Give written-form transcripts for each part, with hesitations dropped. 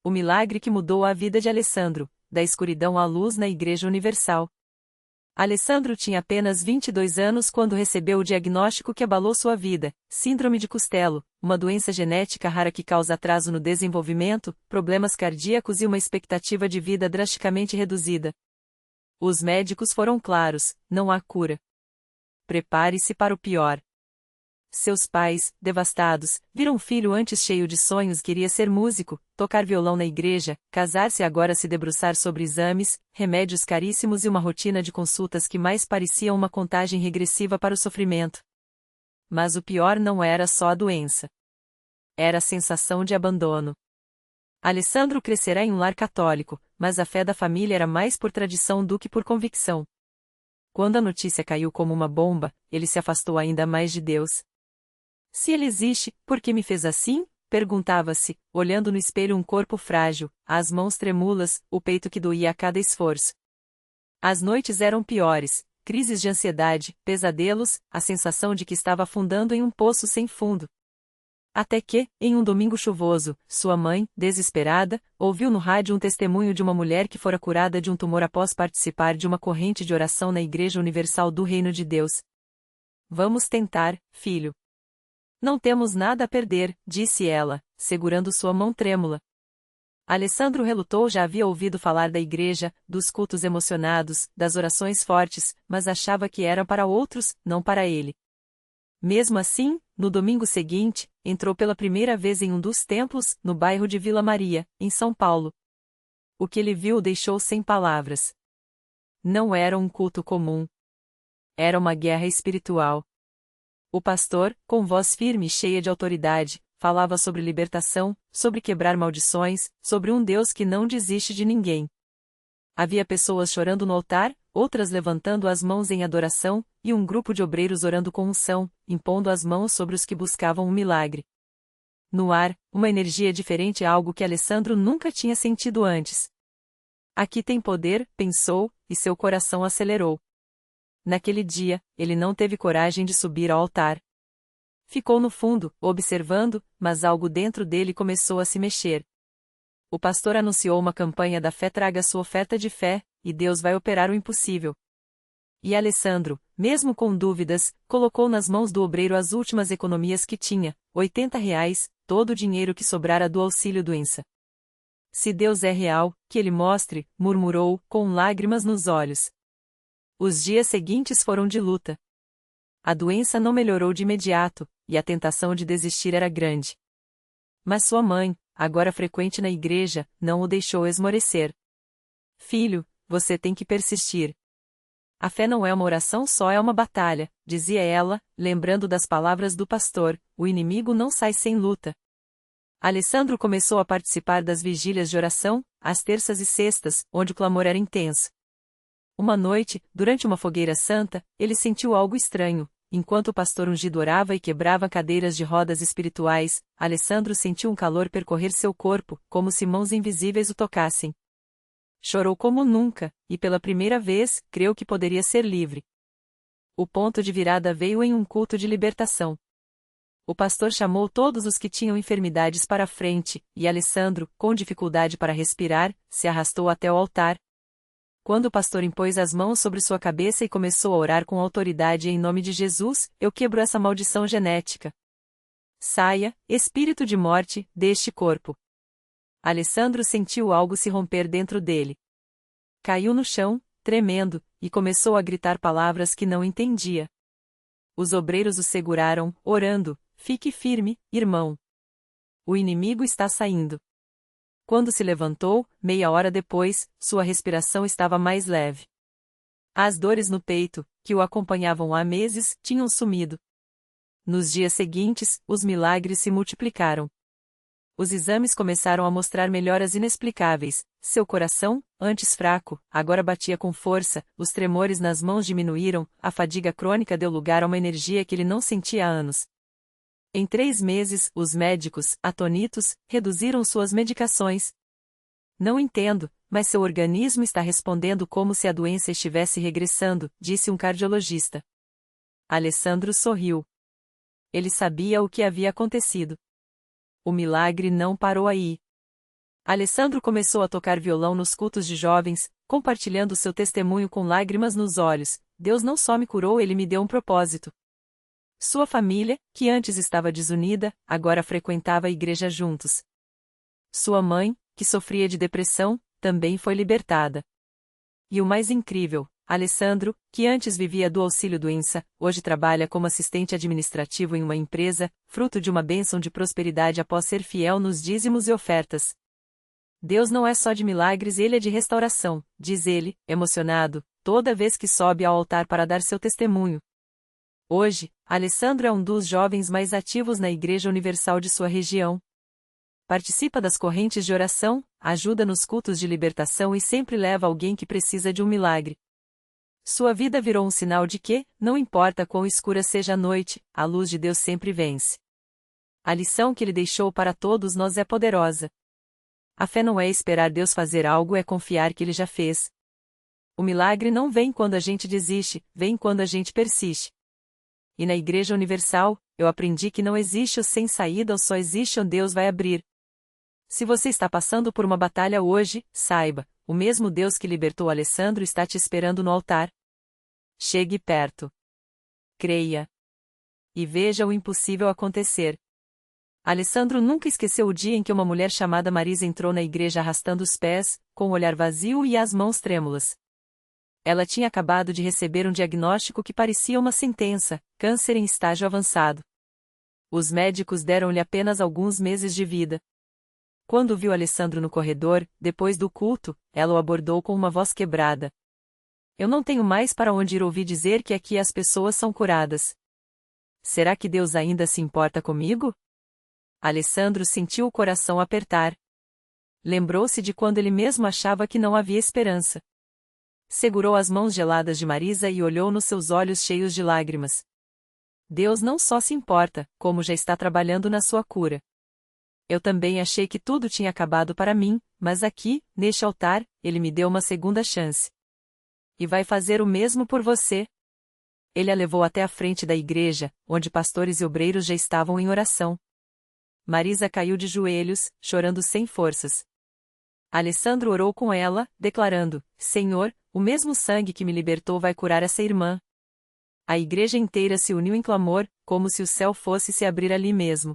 O milagre que mudou a vida de Alessandro, da escuridão à luz na Igreja Universal. Alessandro tinha apenas 22 anos quando recebeu o diagnóstico que abalou sua vida: síndrome de Costello, uma doença genética rara que causa atraso no desenvolvimento, problemas cardíacos e uma expectativa de vida drasticamente reduzida. Os médicos foram claros: não há cura. Prepare-se para o pior. Seus pais, devastados, viram um filho antes cheio de sonhos, queria ser músico, tocar violão na igreja, casar-se e agora se debruçar sobre exames, remédios caríssimos e uma rotina de consultas que mais parecia uma contagem regressiva para o sofrimento. Mas o pior não era só a doença. Era a sensação de abandono. Alessandro crescerá em um lar católico, mas a fé da família era mais por tradição do que por convicção. Quando a notícia caiu como uma bomba, ele se afastou ainda mais de Deus. Se ele existe, por que me fez assim? Perguntava-se, olhando no espelho um corpo frágil, as mãos tremúlas, o peito que doía a cada esforço. As noites eram piores, crises de ansiedade, pesadelos, a sensação de que estava afundando em um poço sem fundo. Até que, em um domingo chuvoso, sua mãe, desesperada, ouviu no rádio um testemunho de uma mulher que fora curada de um tumor após participar de uma corrente de oração na Igreja Universal do Reino de Deus. Vamos tentar, filho. Não temos nada a perder, disse ela, segurando sua mão trêmula. Alessandro relutou, já havia ouvido falar da igreja, dos cultos emocionados, das orações fortes, mas achava que era para outros, não para ele. Mesmo assim, no domingo seguinte, entrou pela primeira vez em um dos templos, no bairro de Vila Maria, em São Paulo. O que ele viu o deixou sem palavras. Não era um culto comum. Era uma guerra espiritual. O pastor, com voz firme e cheia de autoridade, falava sobre libertação, sobre quebrar maldições, sobre um Deus que não desiste de ninguém. Havia pessoas chorando no altar, outras levantando as mãos em adoração, e um grupo de obreiros orando com unção, impondo as mãos sobre os que buscavam um milagre. No ar, uma energia diferente, algo que Alessandro nunca tinha sentido antes. Aqui tem poder, pensou, e seu coração acelerou. Naquele dia, ele não teve coragem de subir ao altar. Ficou no fundo, observando, mas algo dentro dele começou a se mexer. O pastor anunciou uma campanha da fé: traga sua oferta de fé, e Deus vai operar o impossível. E Alessandro, mesmo com dúvidas, colocou nas mãos do obreiro as últimas economias que tinha, R$ 80, todo o dinheiro que sobrara do auxílio-doença. Se Deus é real, que ele mostre, murmurou, com lágrimas nos olhos. Os dias seguintes foram de luta. A doença não melhorou de imediato, e a tentação de desistir era grande. Mas sua mãe, agora frequente na igreja, não o deixou esmorecer. Filho, você tem que persistir. A fé não é uma oração só, é uma batalha, dizia ela, lembrando das palavras do pastor: o inimigo não sai sem luta. Alessandro começou a participar das vigílias de oração, às terças e sextas, onde o clamor era intenso. Uma noite, durante uma fogueira santa, ele sentiu algo estranho. Enquanto o pastor ungido orava e quebrava cadeiras de rodas espirituais, Alessandro sentiu um calor percorrer seu corpo, como se mãos invisíveis o tocassem. Chorou como nunca, e pela primeira vez, creu que poderia ser livre. O ponto de virada veio em um culto de libertação. O pastor chamou todos os que tinham enfermidades para a frente, e Alessandro, com dificuldade para respirar, se arrastou até o altar. Quando o pastor impôs as mãos sobre sua cabeça e começou a orar com autoridade em nome de Jesus: eu quebro essa maldição genética. Saia, espírito de morte, deste corpo. Alessandro sentiu algo se romper dentro dele. Caiu no chão, tremendo, e começou a gritar palavras que não entendia. Os obreiros o seguraram, orando: fique firme, irmão. O inimigo está saindo. Quando se levantou, meia hora depois, sua respiração estava mais leve. As dores no peito, que o acompanhavam há meses, tinham sumido. Nos dias seguintes, os milagres se multiplicaram. Os exames começaram a mostrar melhoras inexplicáveis. Seu coração, antes fraco, agora batia com força, os tremores nas mãos diminuíram, a fadiga crônica deu lugar a uma energia que ele não sentia há anos. Em 3 meses, os médicos, atônitos, reduziram suas medicações. Não entendo, mas seu organismo está respondendo como se a doença estivesse regressando, disse um cardiologista. Alessandro sorriu. Ele sabia o que havia acontecido. O milagre não parou aí. Alessandro começou a tocar violão nos cultos de jovens, compartilhando seu testemunho com lágrimas nos olhos. Deus não só me curou, ele me deu um propósito. Sua família, que antes estava desunida, agora frequentava a igreja juntos. Sua mãe, que sofria de depressão, também foi libertada. E o mais incrível, Alessandro, que antes vivia do auxílio-doença, hoje trabalha como assistente administrativo em uma empresa, fruto de uma bênção de prosperidade após ser fiel nos dízimos e ofertas. Deus não é só de milagres, ele é de restauração, diz ele, emocionado, toda vez que sobe ao altar para dar seu testemunho. Hoje, Alessandro é um dos jovens mais ativos na Igreja Universal de sua região. Participa das correntes de oração, ajuda nos cultos de libertação e sempre leva alguém que precisa de um milagre. Sua vida virou um sinal de que, não importa quão escura seja a noite, a luz de Deus sempre vence. A lição que ele deixou para todos nós é poderosa. A fé não é esperar Deus fazer algo, é confiar que ele já fez. O milagre não vem quando a gente desiste, vem quando a gente persiste. E na Igreja Universal, eu aprendi que não existe o sem saída ou só existe onde Deus vai abrir. Se você está passando por uma batalha hoje, saiba, o mesmo Deus que libertou Alessandro está te esperando no altar. Chegue perto. Creia. E veja o impossível acontecer. Alessandro nunca esqueceu o dia em que uma mulher chamada Marisa entrou na igreja arrastando os pés, com o olhar vazio e as mãos trêmulas. Ela tinha acabado de receber um diagnóstico que parecia uma sentença: câncer em estágio avançado. Os médicos deram-lhe apenas alguns meses de vida. Quando viu Alessandro no corredor, depois do culto, ela o abordou com uma voz quebrada. Eu não tenho mais para onde ir, ouvi dizer que aqui as pessoas são curadas. Será que Deus ainda se importa comigo? Alessandro sentiu o coração apertar. Lembrou-se de quando ele mesmo achava que não havia esperança. Segurou as mãos geladas de Marisa e olhou nos seus olhos cheios de lágrimas. Deus não só se importa, como já está trabalhando na sua cura. Eu também achei que tudo tinha acabado para mim, mas aqui, neste altar, ele me deu uma segunda chance. E vai fazer o mesmo por você. Ele a levou até a frente da igreja, onde pastores e obreiros já estavam em oração. Marisa caiu de joelhos, chorando sem forças. Alessandro orou com ela, declarando: Senhor, o mesmo sangue que me libertou vai curar essa irmã. A igreja inteira se uniu em clamor, como se o céu fosse se abrir ali mesmo.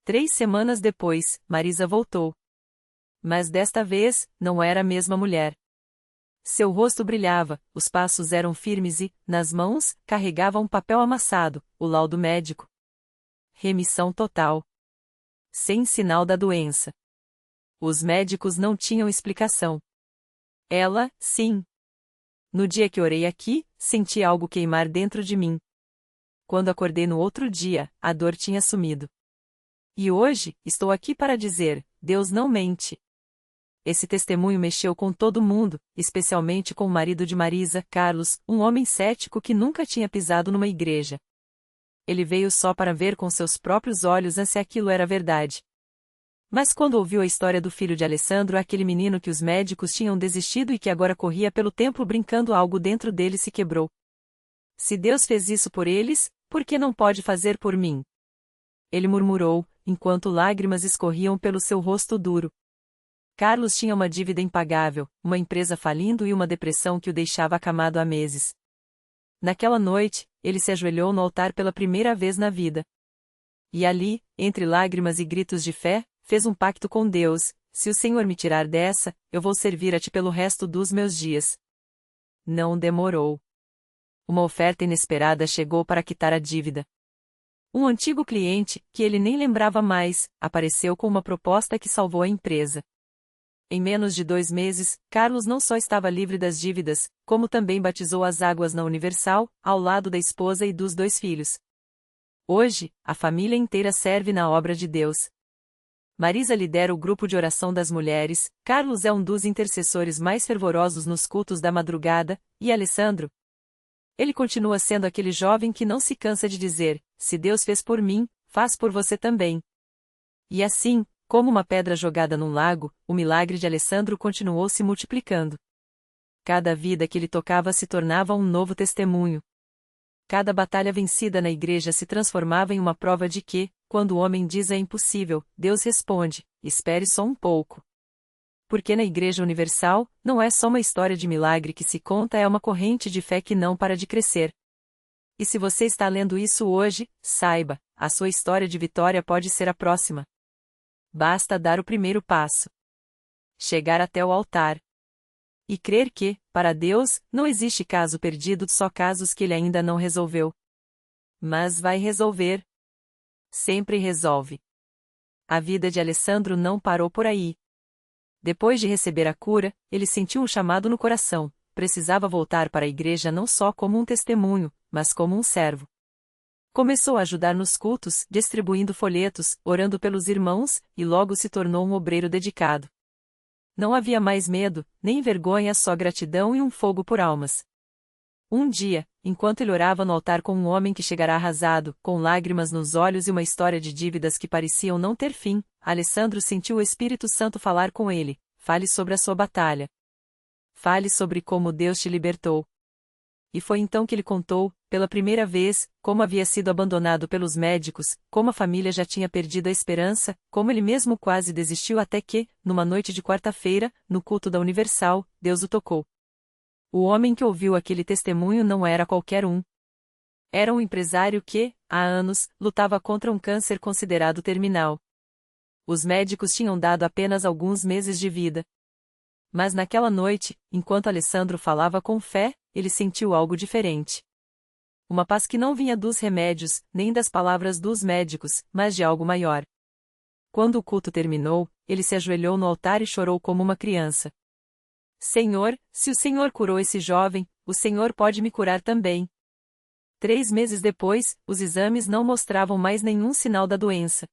3 semanas depois, Marisa voltou. Mas desta vez, não era a mesma mulher. Seu rosto brilhava, os passos eram firmes e, nas mãos, carregava um papel amassado, o laudo médico. Remissão total. Sem sinal da doença. Os médicos não tinham explicação. Ela, sim. No dia que orei aqui, senti algo queimar dentro de mim. Quando acordei no outro dia, a dor tinha sumido. E hoje, estou aqui para dizer: Deus não mente. Esse testemunho mexeu com todo mundo, especialmente com o marido de Marisa, Carlos, um homem cético que nunca tinha pisado numa igreja. Ele veio só para ver com seus próprios olhos se aquilo era verdade. Mas quando ouviu a história do filho de Alessandro, aquele menino que os médicos tinham desistido e que agora corria pelo templo brincando, algo dentro dele se quebrou. Se Deus fez isso por eles, por que não pode fazer por mim? Ele murmurou, enquanto lágrimas escorriam pelo seu rosto duro. Carlos tinha uma dívida impagável, uma empresa falindo e uma depressão que o deixava acamado há meses. Naquela noite, ele se ajoelhou no altar pela primeira vez na vida. E ali, entre lágrimas e gritos de fé, fez um pacto com Deus: se o Senhor me tirar dessa, eu vou servir a ti pelo resto dos meus dias. Não demorou. Uma oferta inesperada chegou para quitar a dívida. Um antigo cliente, que ele nem lembrava mais, apareceu com uma proposta que salvou a empresa. Em menos de 2 meses, Carlos não só estava livre das dívidas, como também batizou as águas na Universal, ao lado da esposa e dos 2 filhos. Hoje, a família inteira serve na obra de Deus. Marisa lidera o grupo de oração das mulheres, Carlos é um dos intercessores mais fervorosos nos cultos da madrugada, e Alessandro? Ele continua sendo aquele jovem que não se cansa de dizer: se Deus fez por mim, faz por você também. E assim, como uma pedra jogada num lago, o milagre de Alessandro continuou se multiplicando. Cada vida que ele tocava se tornava um novo testemunho. Cada batalha vencida na igreja se transformava em uma prova de que, quando o homem diz é impossível, Deus responde: espere só um pouco. Porque na Igreja Universal, não é só uma história de milagre que se conta, é uma corrente de fé que não para de crescer. E se você está lendo isso hoje, saiba, a sua história de vitória pode ser a próxima. Basta dar o primeiro passo. Chegar até o altar. E crer que, para Deus, não existe caso perdido, só casos que Ele ainda não resolveu. Mas vai resolver. Sempre resolve. A vida de Alessandro não parou por aí. Depois de receber a cura, ele sentiu um chamado no coração. Precisava voltar para a igreja não só como um testemunho, mas como um servo. Começou a ajudar nos cultos, distribuindo folhetos, orando pelos irmãos, e logo se tornou um obreiro dedicado. Não havia mais medo, nem vergonha, só gratidão e um fogo por almas. Um dia, enquanto ele orava no altar com um homem que chegara arrasado, com lágrimas nos olhos e uma história de dívidas que pareciam não ter fim, Alessandro sentiu o Espírito Santo falar com ele: fale sobre a sua batalha. Fale sobre como Deus te libertou. E foi então que ele contou, pela primeira vez, como havia sido abandonado pelos médicos, como a família já tinha perdido a esperança, como ele mesmo quase desistiu até que, numa noite de quarta-feira, no culto da Universal, Deus o tocou. O homem que ouviu aquele testemunho não era qualquer um. Era um empresário que, há anos, lutava contra um câncer considerado terminal. Os médicos tinham dado apenas alguns meses de vida. Mas naquela noite, enquanto Alessandro falava com fé, ele sentiu algo diferente. Uma paz que não vinha dos remédios, nem das palavras dos médicos, mas de algo maior. Quando o culto terminou, ele se ajoelhou no altar e chorou como uma criança. Senhor, se o Senhor curou esse jovem, o Senhor pode me curar também. 3 meses depois, os exames não mostravam mais nenhum sinal da doença.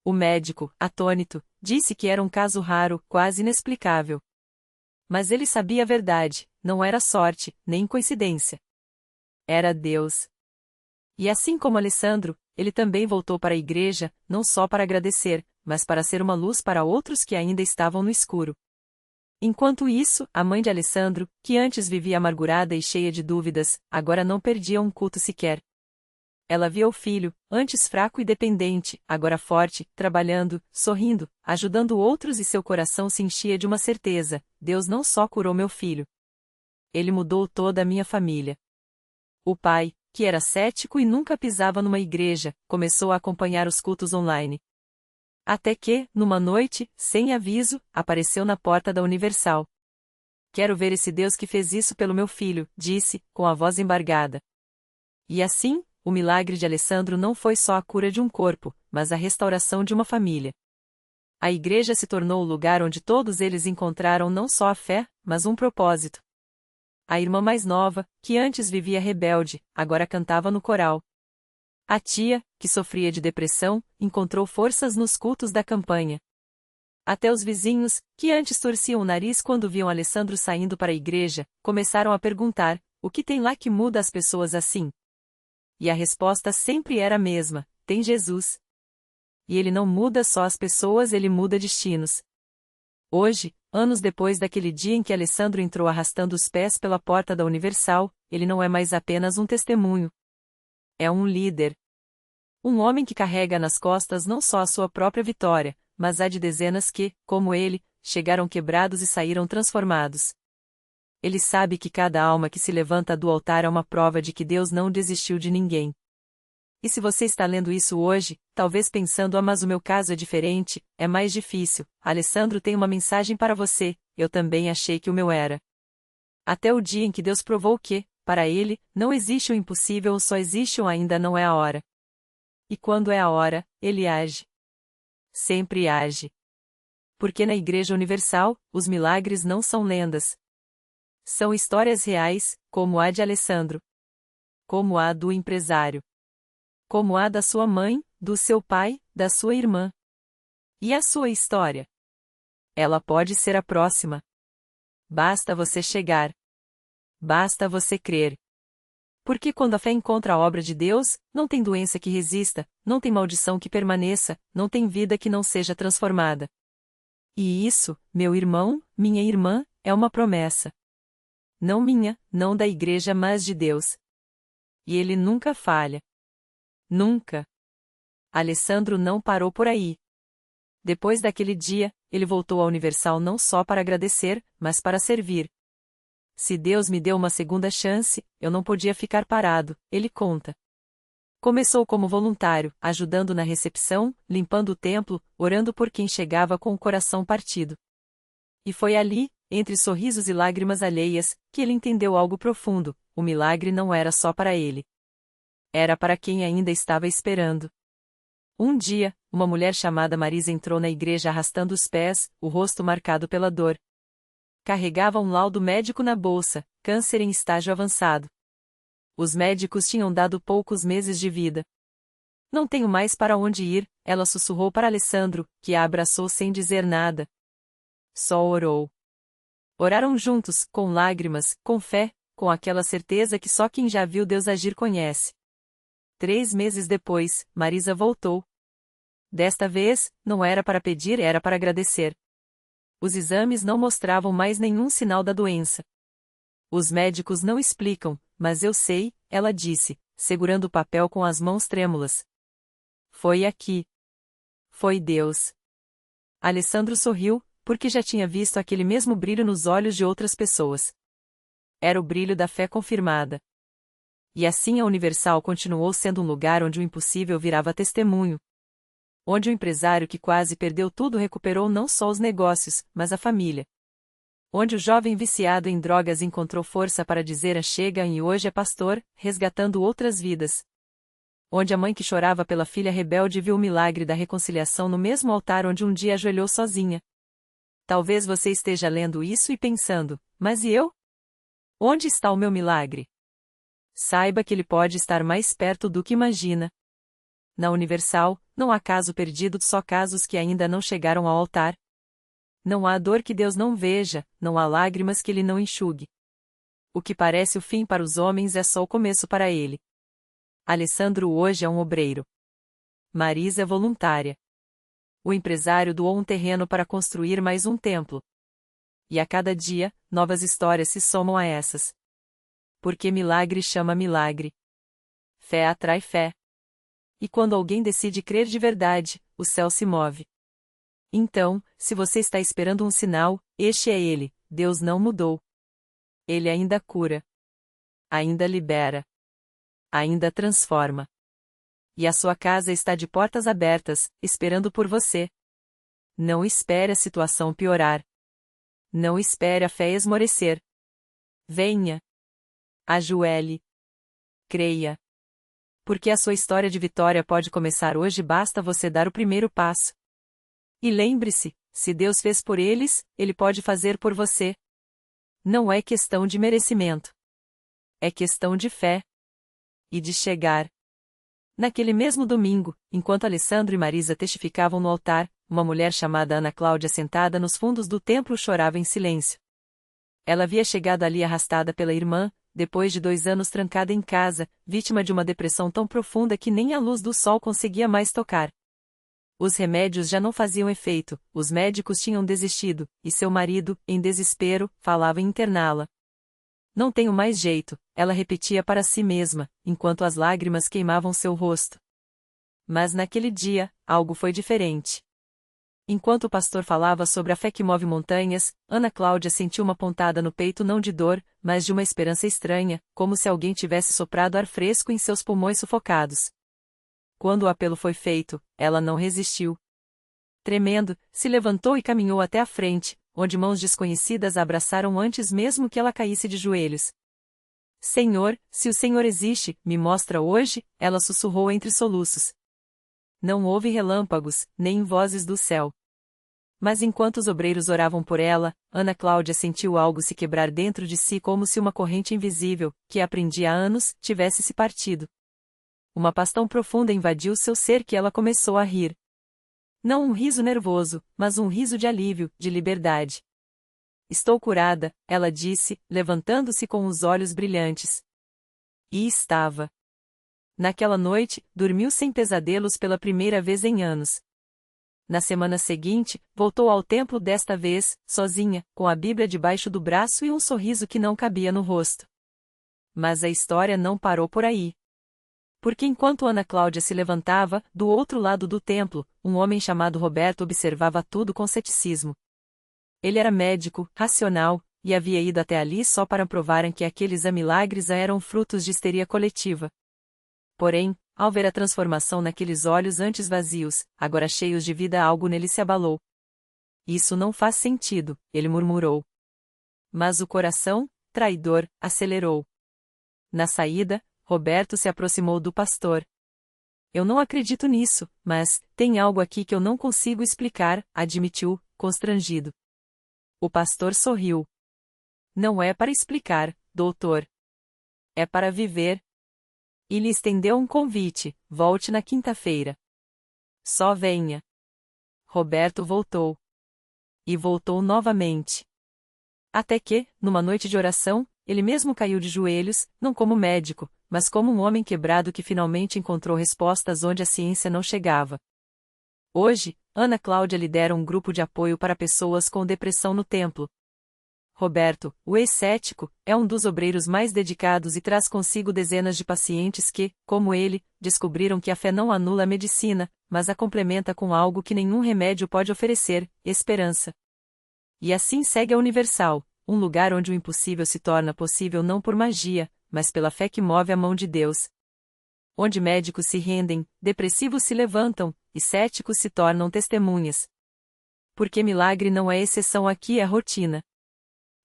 O médico, atônito, disse que era um caso raro, quase inexplicável. Mas ele sabia a verdade, não era sorte, nem coincidência. Era Deus. E assim como Alessandro, ele também voltou para a igreja, não só para agradecer, mas para ser uma luz para outros que ainda estavam no escuro. Enquanto isso, a mãe de Alessandro, que antes vivia amargurada e cheia de dúvidas, agora não perdia um culto sequer. Ela via o filho, antes fraco e dependente, agora forte, trabalhando, sorrindo, ajudando outros, e seu coração se enchia de uma certeza: Deus não só curou meu filho. Ele mudou toda a minha família. O pai, que era cético e nunca pisava numa igreja, começou a acompanhar os cultos online. Até que, numa noite, sem aviso, apareceu na porta da Universal. Quero ver esse Deus que fez isso pelo meu filho, disse, com a voz embargada. E assim, o milagre de Alessandro não foi só a cura de um corpo, mas a restauração de uma família. A igreja se tornou o lugar onde todos eles encontraram não só a fé, mas um propósito. A irmã mais nova, que antes vivia rebelde, agora cantava no coral. A tia, que sofria de depressão, encontrou forças nos cultos da campanha. Até os vizinhos, que antes torciam o nariz quando viam Alessandro saindo para a igreja, começaram a perguntar: o que tem lá que muda as pessoas assim? E a resposta sempre era a mesma: tem Jesus. E ele não muda só as pessoas, ele muda destinos. Hoje, anos depois daquele dia em que Alessandro entrou arrastando os pés pela porta da Universal, ele não é mais apenas um testemunho. É um líder. Um homem que carrega nas costas não só a sua própria vitória, mas a de dezenas que, como ele, chegaram quebrados e saíram transformados. Ele sabe que cada alma que se levanta do altar é uma prova de que Deus não desistiu de ninguém. E se você está lendo isso hoje, talvez pensando: ah, mas o meu caso é diferente, é mais difícil, Alessandro tem uma mensagem para você: eu também achei que o meu era. Até o dia em que Deus provou que, para ele, não existe o impossível ou só existe o ainda não é a hora. E quando é a hora, ele age. Sempre age. Porque na Igreja Universal, os milagres não são lendas. São histórias reais, como a de Alessandro. Como a do empresário. Como a da sua mãe, do seu pai, da sua irmã. E a sua história? Ela pode ser a próxima. Basta você chegar. Basta você crer. Porque quando a fé encontra a obra de Deus, não tem doença que resista, não tem maldição que permaneça, não tem vida que não seja transformada. E isso, meu irmão, minha irmã, é uma promessa. Não minha, não da igreja, mas de Deus. E ele nunca falha. Nunca. Alessandro não parou por aí. Depois daquele dia, ele voltou à Universal não só para agradecer, mas para servir. Se Deus me deu uma segunda chance, eu não podia ficar parado, ele conta. Começou como voluntário, ajudando na recepção, limpando o templo, orando por quem chegava com o coração partido. E foi ali, entre sorrisos e lágrimas alheias, que ele entendeu algo profundo: o milagre não era só para ele. Era para quem ainda estava esperando. Um dia, uma mulher chamada Marisa entrou na igreja arrastando os pés, o rosto marcado pela dor. Carregava um laudo médico na bolsa: câncer em estágio avançado. Os médicos tinham dado poucos meses de vida. Não tenho mais para onde ir, ela sussurrou para Alessandro, que a abraçou sem dizer nada. Só orou. Oraram juntos, com lágrimas, com fé, com aquela certeza que só quem já viu Deus agir conhece. 3 meses depois, Marisa voltou. Desta vez, não era para pedir, era para agradecer. Os exames não mostravam mais nenhum sinal da doença. Os médicos não explicam, mas eu sei, ela disse, segurando o papel com as mãos trêmulas. Foi aqui. Foi Deus. Alessandro sorriu, porque já tinha visto aquele mesmo brilho nos olhos de outras pessoas. Era o brilho da fé confirmada. E assim a Universal continuou sendo um lugar onde o impossível virava testemunho. Onde o empresário que quase perdeu tudo recuperou não só os negócios, mas a família. Onde o jovem viciado em drogas encontrou força para dizer chega e hoje é pastor, resgatando outras vidas. Onde a mãe que chorava pela filha rebelde viu o milagre da reconciliação no mesmo altar onde um dia ajoelhou sozinha. Talvez você esteja lendo isso e pensando, mas e eu? Onde está o meu milagre? Saiba que ele pode estar mais perto do que imagina. Na Universal, não há caso perdido, só casos que ainda não chegaram ao altar. Não há dor que Deus não veja, não há lágrimas que Ele não enxugue. O que parece o fim para os homens é só o começo para Ele. Alessandro hoje é um obreiro. Marisa é voluntária. O empresário doou um terreno para construir mais um templo. E a cada dia, novas histórias se somam a essas. Porque milagre chama milagre. Fé atrai fé. E quando alguém decide crer de verdade, o céu se move. Então, se você está esperando um sinal, este é ele: Deus não mudou. Ele ainda cura. Ainda libera. Ainda transforma. E a sua casa está de portas abertas, esperando por você. Não espere a situação piorar. Não espere a fé esmorecer. Venha. Ajoelhe. Creia. Porque a sua história de vitória pode começar hoje, basta você dar o primeiro passo. E lembre-se, se Deus fez por eles, Ele pode fazer por você. Não é questão de merecimento. É questão de fé. E de chegar. Naquele mesmo domingo, enquanto Alessandro e Marisa testificavam no altar, uma mulher chamada Ana Cláudia sentada nos fundos do templo chorava em silêncio. Ela havia chegado ali arrastada pela irmã, depois de 2 anos trancada em casa, vítima de uma depressão tão profunda que nem a luz do sol conseguia mais tocar. Os remédios já não faziam efeito, os médicos tinham desistido, e seu marido, em desespero, falava em interná-la. Não tenho mais jeito, ela repetia para si mesma, enquanto as lágrimas queimavam seu rosto. Mas naquele dia, algo foi diferente. Enquanto o pastor falava sobre a fé que move montanhas, Ana Cláudia sentiu uma pontada no peito, não de dor, mas de uma esperança estranha, como se alguém tivesse soprado ar fresco em seus pulmões sufocados. Quando o apelo foi feito, ela não resistiu. Tremendo, se levantou e caminhou até a frente, onde mãos desconhecidas a abraçaram antes mesmo que ela caísse de joelhos. Senhor, se o Senhor existe, me mostra hoje, ela sussurrou entre soluços. Não houve relâmpagos, nem vozes do céu. Mas enquanto os obreiros oravam por ela, Ana Cláudia sentiu algo se quebrar dentro de si, como se uma corrente invisível, que a prendia há anos, tivesse se partido. Uma paz tão profunda invadiu seu ser que ela começou a rir. Não um riso nervoso, mas um riso de alívio, de liberdade. Estou curada, ela disse, levantando-se com os olhos brilhantes. E estava. Naquela noite, dormiu sem pesadelos pela primeira vez em anos. Na semana seguinte, voltou ao templo, desta vez, sozinha, com a Bíblia debaixo do braço e um sorriso que não cabia no rosto. Mas a história não parou por aí. Porque enquanto Ana Cláudia se levantava, do outro lado do templo, um homem chamado Roberto observava tudo com ceticismo. Ele era médico, racional, e havia ido até ali só para provarem que aqueles milagres eram frutos de histeria coletiva. Porém, ao ver a transformação naqueles olhos antes vazios, agora cheios de vida, algo nele se abalou. Isso não faz sentido, ele murmurou. Mas o coração, traidor, acelerou. Na saída, Roberto se aproximou do pastor. Eu não acredito nisso, mas tem algo aqui que eu não consigo explicar, admitiu, constrangido. O pastor sorriu. Não é para explicar, doutor. É para viver. E lhe estendeu um convite: volte na quinta-feira. Só venha. Roberto voltou. E voltou novamente. Até que, numa noite de oração, ele mesmo caiu de joelhos, não como médico, mas como um homem quebrado que finalmente encontrou respostas onde a ciência não chegava. Hoje, Ana Cláudia lidera um grupo de apoio para pessoas com depressão no templo. Roberto, o ex-cético, é um dos obreiros mais dedicados e traz consigo dezenas de pacientes que, como ele, descobriram que a fé não anula a medicina, mas a complementa com algo que nenhum remédio pode oferecer: esperança. E assim segue a Universal, um lugar onde o impossível se torna possível não por magia, mas pela fé que move a mão de Deus. Onde médicos se rendem, depressivos se levantam, e céticos se tornam testemunhas. Porque milagre não é exceção, aqui é rotina.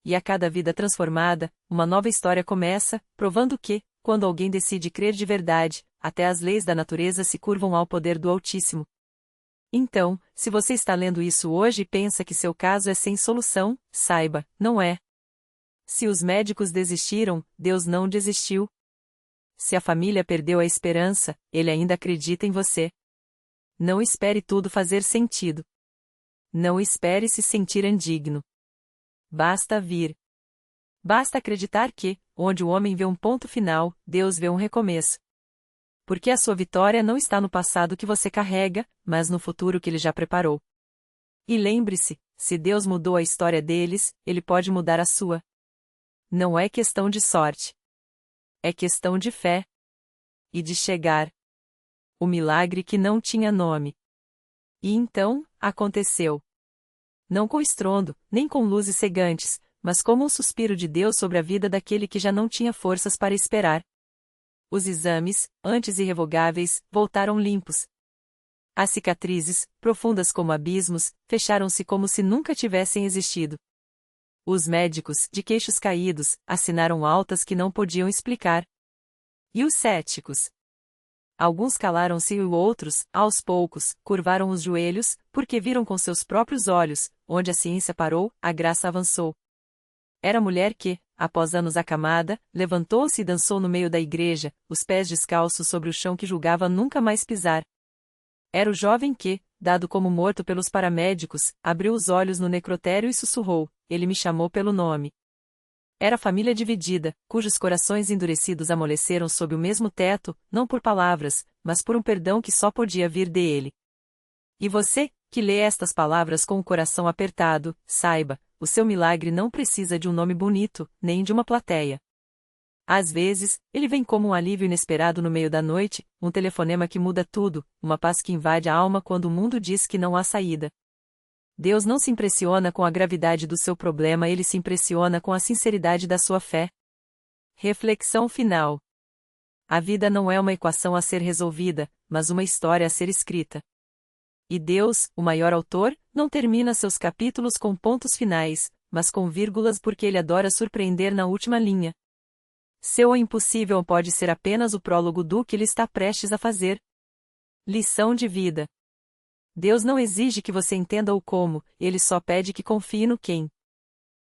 E a cada vida transformada, uma nova história começa, provando que, quando alguém decide crer de verdade, até as leis da natureza se curvam ao poder do Altíssimo. Então, se você está lendo isso hoje e pensa que seu caso é sem solução, saiba, não é. Se os médicos desistiram, Deus não desistiu. Se a família perdeu a esperança, Ele ainda acredita em você. Não espere tudo fazer sentido. Não espere se sentir indigno. Basta vir. Basta acreditar que, onde o homem vê um ponto final, Deus vê um recomeço. Porque a sua vitória não está no passado que você carrega, mas no futuro que Ele já preparou. E lembre-se, se Deus mudou a história deles, Ele pode mudar a sua. Não é questão de sorte. É questão de fé. E de chegar. O milagre que não tinha nome. E então, aconteceu. Não com estrondo, nem com luzes cegantes, mas como um suspiro de Deus sobre a vida daquele que já não tinha forças para esperar. Os exames, antes irrevogáveis, voltaram limpos. As cicatrizes, profundas como abismos, fecharam-se como se nunca tivessem existido. Os médicos, de queixos caídos, assinaram altas que não podiam explicar. E os céticos? Alguns calaram-se e outros, aos poucos, curvaram os joelhos, porque viram com seus próprios olhos: onde a ciência parou, a graça avançou. Era a mulher que, após anos acamada, levantou-se e dançou no meio da igreja, os pés descalços sobre o chão que julgava nunca mais pisar. Era o jovem que, dado como morto pelos paramédicos, abriu os olhos no necrotério e sussurrou: Ele me chamou pelo nome. Era a família dividida, cujos corações endurecidos amoleceram sob o mesmo teto, não por palavras, mas por um perdão que só podia vir dele. E você, que lê estas palavras com o coração apertado, saiba, o seu milagre não precisa de um nome bonito, nem de uma plateia. Às vezes, ele vem como um alívio inesperado no meio da noite, um telefonema que muda tudo, uma paz que invade a alma quando o mundo diz que não há saída. Deus não se impressiona com a gravidade do seu problema, Ele se impressiona com a sinceridade da sua fé. Reflexão final. A vida não é uma equação a ser resolvida, mas uma história a ser escrita. E Deus, o maior autor, não termina seus capítulos com pontos finais, mas com vírgulas, porque Ele adora surpreender na última linha. Seu impossível pode ser apenas o prólogo do que Ele está prestes a fazer. Lição de vida. Deus não exige que você entenda o como, Ele só pede que confie no quem.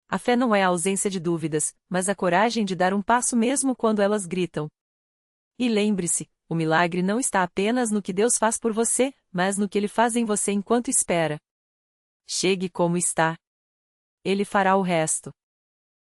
A fé não é a ausência de dúvidas, mas a coragem de dar um passo mesmo quando elas gritam. E lembre-se, o milagre não está apenas no que Deus faz por você, mas no que Ele faz em você enquanto espera. Chegue como está. Ele fará o resto.